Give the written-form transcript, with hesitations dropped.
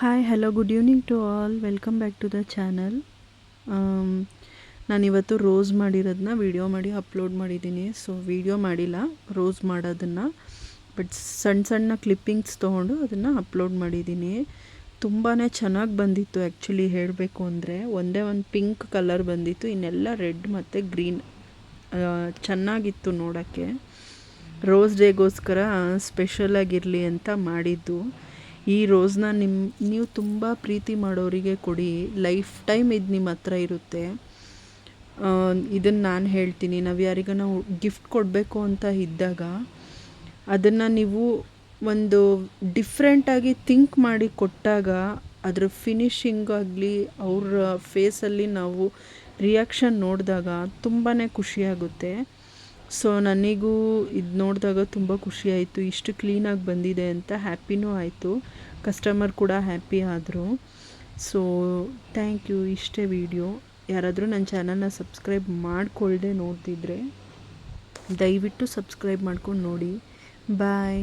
Hi hello good evening to all, welcome back to the channel. ನಾನಿವತ್ತು rose ಮಾಡಿರೋದನ್ನ video ಮಾಡಿ upload ಮಾಡಿದ್ದೀನಿ. So video ಮಾಡಿಲ್ಲ rose ಮಾಡೋದನ್ನು, ಬಟ್ ಸಣ್ಣ ಸಣ್ಣ ಕ್ಲಿಪ್ಪಿಂಗ್ಸ್ ತೊಗೊಂಡು ಅದನ್ನು ಅಪ್ಲೋಡ್ ಮಾಡಿದ್ದೀನಿ. ತುಂಬಾ ಚೆನ್ನಾಗಿ ಬಂದಿತ್ತು ಆ್ಯಕ್ಚುಲಿ ಹೇಳಬೇಕು ಅಂದರೆ. ಒಂದೇ ಒಂದು ಪಿಂಕ್ ಕಲರ್ ಬಂದಿತ್ತು, ಇನ್ನೆಲ್ಲ ರೆಡ್ ಮತ್ತು ಗ್ರೀನ್. ಚೆನ್ನಾಗಿತ್ತು ನೋಡೋಕ್ಕೆ. ರೋಸ್ ಡೇಗೋಸ್ಕರ ಸ್ಪೆಷಲಾಗಿರಲಿ ಅಂತ ಮಾಡಿದ್ದು. ಈ ರೋಸ್ನ ನೀವು ತುಂಬ ಪ್ರೀತಿ ಮಾಡೋರಿಗೆ ಕೊಡಿ, ಲೈಫ್ ಟೈಮ್ ಇದು ನಿಮ್ಮ ಹತ್ರ ಇರುತ್ತೆ. ಇದನ್ನು ನಾನು ಹೇಳ್ತೀನಿ, ನಾವು ಯಾರಿಗಾನ ಗಿಫ್ಟ್ ಕೊಡಬೇಕು ಅಂತ ಇದ್ದಾಗ ಅದನ್ನು ನೀವು ಒಂದು ಡಿಫ್ರೆಂಟಾಗಿ ಥಿಂಕ್ ಮಾಡಿ ಕೊಟ್ಟಾಗ ಅದರ ಫಿನಿಶಿಂಗ್ ಆಗಲಿ ಅವ್ರ ಫೇಸಲ್ಲಿ ನಾವು ರಿಯಾಕ್ಷನ್ ನೋಡಿದಾಗ ತುಂಬಾ ಖುಷಿಯಾಗುತ್ತೆ. ಸೊ ನನಗೂ ಇದು ನೋಡಿದಾಗ ತುಂಬ ಖುಷಿಯಾಯಿತು, ಇಷ್ಟು ಕ್ಲೀನಾಗಿ ಬಂದಿದೆ ಅಂತ. ಹ್ಯಾಪಿನೂ ಆಯಿತು, ಕಸ್ಟಮರ್ ಕೂಡ ಹ್ಯಾಪಿ ಆದರು. So thank you. ಇಷ್ಟೇ ವಿಡಿಯೋ. ಯಾರಾದರೂ ನನ್ನ ಚಾನಲ್ನ ಸಬ್ಸ್ಕ್ರೈಬ್ ಮಾಡಿಕೊಳ್ಳದೆ ನೋಡ್ತಿದ್ರೆ ದಯವಿಟ್ಟು ಸಬ್ಸ್ಕ್ರೈಬ್ ಮಾಡ್ಕೊಂಡು ನೋಡಿ. ಬಾಯ್.